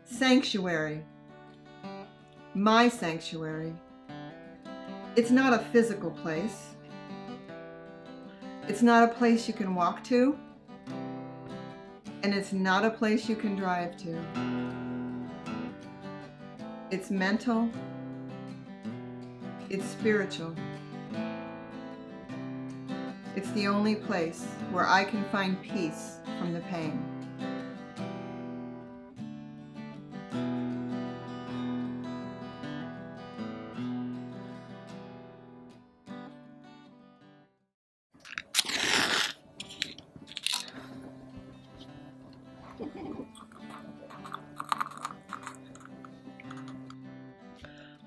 Sanctuary. My sanctuary. It's not a physical place. It's not a place you can walk to. And it's not a place you can drive to. It's mental. It's spiritual. It's the only place where I can find peace from the pain.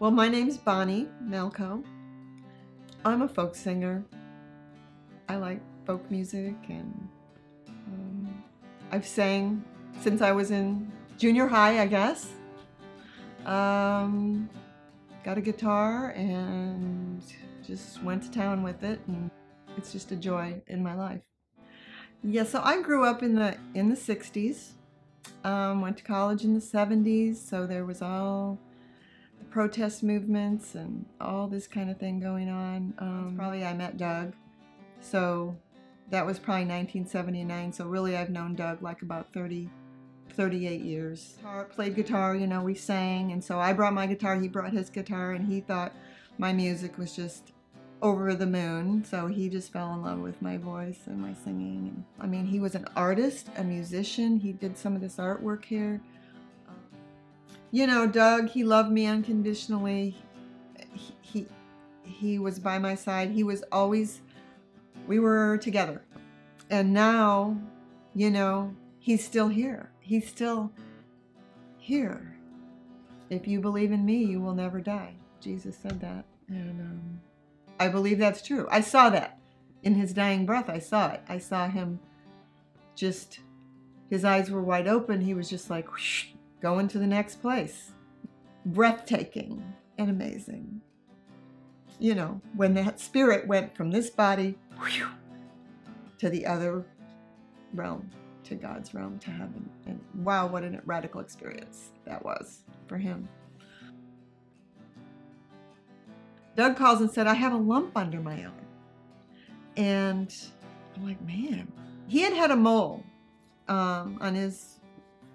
Well, my name's Bonnie Malco. I'm a folk singer. I like folk music, and I've sang since I was in junior high, I guess. Got a guitar and just went to town with it, and it's just a joy in my life. Yeah, so I grew up in the 60s. Went to college in the 70s, so there was all the protest movements and all this kind of thing going on. Probably I met Doug, so that was probably 1979. So really I've known Doug like about 38 years. Played guitar, you know, we sang, and so I brought my guitar, he brought his guitar, and he thought my music was just over the moon, so he just fell in love with my voice and my singing. And I mean, he was an artist, a musician. He did some of this artwork here. You know, Doug, he loved me unconditionally. He was by my side. He was always, we were together. And now, you know, he's still here. He's still here. If you believe in me, you will never die. Jesus said that. And I believe that's true. I saw that in his dying breath. I saw it. I saw him just, his eyes were wide open. He was just like, whoosh, going to the next place. Breathtaking and amazing. You know, when that spirit went from this body whew, to the other realm, to God's realm, to heaven. And wow, what a radical experience that was for him. Doug calls and said, I have a lump under my arm. And I'm like, man. He had had a mole on his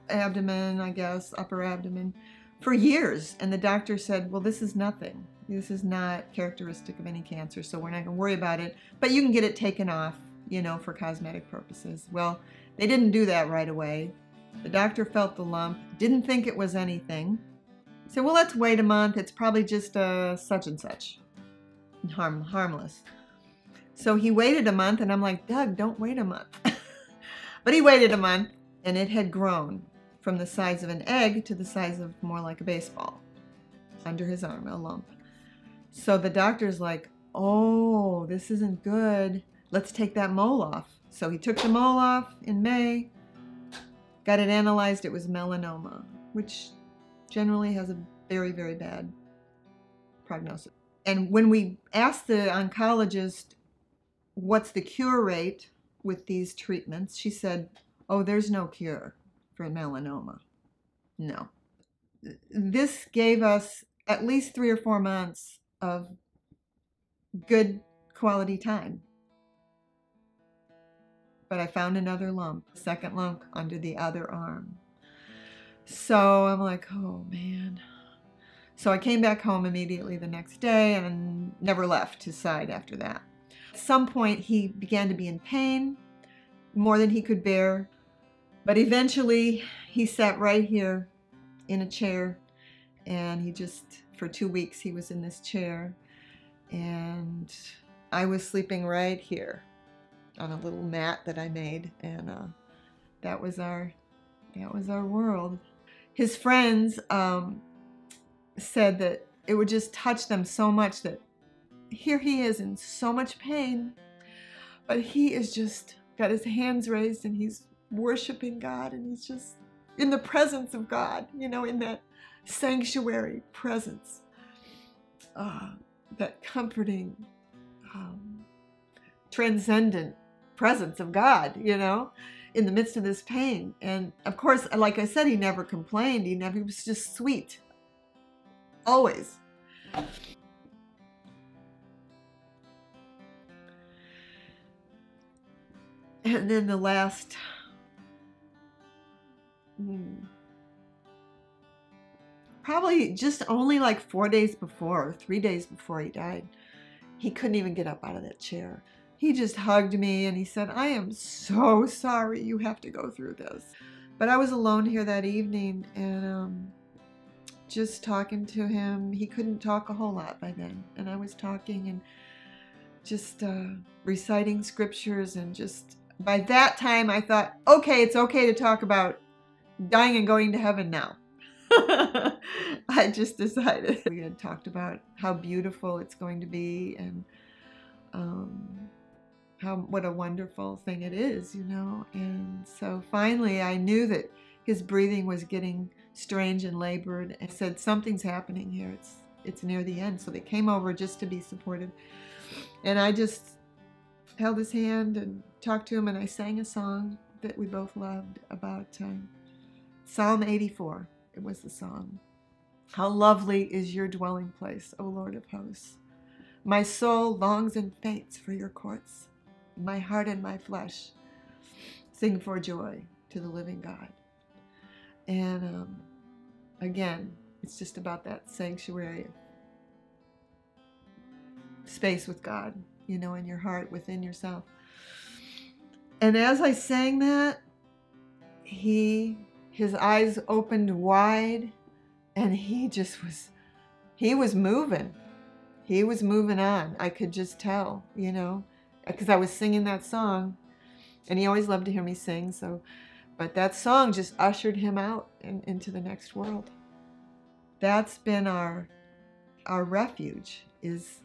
abdomen, I guess, upper abdomen, for years. And the doctor said, well, this is nothing. This is not characteristic of any cancer, so we're not going to worry about it. But you can get it taken off, you know, for cosmetic purposes. Well, they didn't do that right away. The doctor felt the lump, didn't think it was anything. He said, well, let's wait a month. It's probably just such and such. Harmless. So he waited a month, and I'm like, Doug, don't wait a month. But he waited a month, and it had grown from the size of an egg to the size of more like a baseball under his arm, a lump. So the doctor's like, oh, this isn't good. Let's take that mole off. So he took the mole off in May, got it analyzed. It was melanoma, which generally has a very, very bad prognosis. And when we asked the oncologist, what's the cure rate with these treatments, she said, oh, there's no cure for melanoma. No. This gave us at least 3 or 4 months of good quality time. But I found another lump, second lump under the other arm. So I'm like, oh man. So I came back home immediately the next day and never left his side after that. At some point he began to be in pain, more than he could bear. But eventually he sat right here in a chair, and he just, for 2 weeks he was in this chair, and I was sleeping right here on a little mat that I made, and that was our world. His friends said that it would just touch them so much that here he is in so much pain, but he is just got his hands raised and he's worshiping God, and he's just in the presence of God, you know, in that sanctuary presence, that comforting, transcendent presence of God, you know. in the midst of this pain. And of course, like I said, he never complained. He was just sweet. Always. And then the last, probably just only like 4 days before, or 3 days before he died, he couldn't even get up out of that chair. He just hugged me and he said, I am so sorry you have to go through this. But I was alone here that evening, and just talking to him. He couldn't talk a whole lot by then. And I was talking and just reciting scriptures, and just by that time I thought, okay, it's okay to talk about dying and going to heaven now. I just decided. We had talked about how beautiful it's going to be, and what a wonderful thing it is, you know. And so finally I knew that his breathing was getting strange and labored, and said, something's happening here. It's near the end. So they came over just to be supportive, and I just held his hand and talked to him, and I sang a song that we both loved about Psalm 84. It was the song. How lovely is your dwelling place, O Lord of hosts. My soul longs and faints for your courts. My heart and my flesh sing for joy to the living God. And again, it's just about that sanctuary space with God, you know, in your heart, within yourself. And as I sang that, his eyes opened wide, and he was moving. He was moving on. I could just tell, you know, because I was singing that song, and he always loved to hear me sing. But that song just ushered him out into the next world. That's been our refuge, is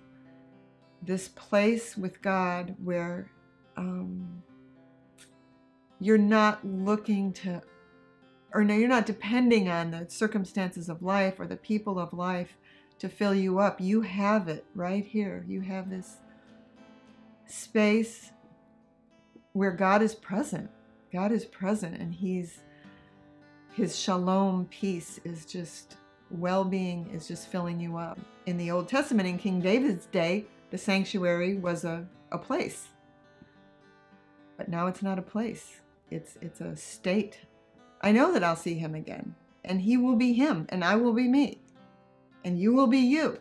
this place with God where you're not looking to, or no, you're not depending on the circumstances of life or the people of life to fill you up. You have it right here. You have this space where God is present. God is present, and his shalom, peace, is just well-being, is just filling you up. In the Old Testament, in King David's day, the sanctuary was a place. But now it's not a place. It's a state. I know that I'll see him again, and he will be him, and I will be me, and you will be you,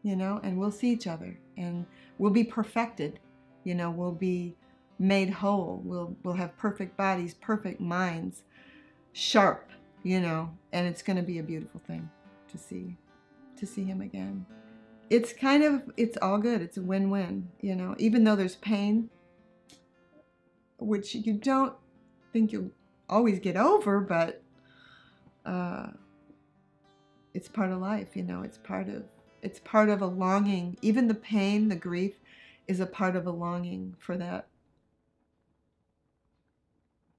you know, and we'll see each other, and we'll be perfected, you know, we'll be made whole. We'll have perfect bodies, perfect minds, sharp, you know, and it's going to be a beautiful thing to see him again. It's all good. It's a win-win, you know, even though there's pain, which you don't think you'll always get over, but it's part of life, you know. It's part of a longing. Even the pain, the grief, is a part of a longing for that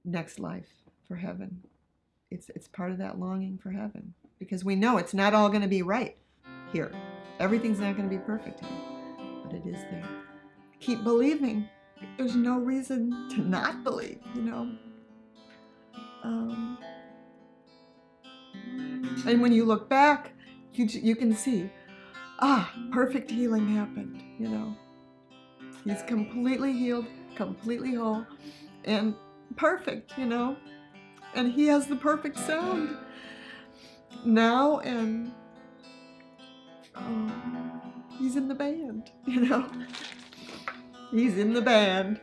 next life, for heaven. It's part of that longing for heaven, because we know it's not all going to be right here. Everything's not going to be perfect here, but it is there. Keep believing. There's no reason to not believe, you know. And when you look back, you can see, perfect healing happened, you know. He's completely healed, completely whole, and perfect, you know. And he has the perfect sound now, and he's in the band, you know. He's in the band.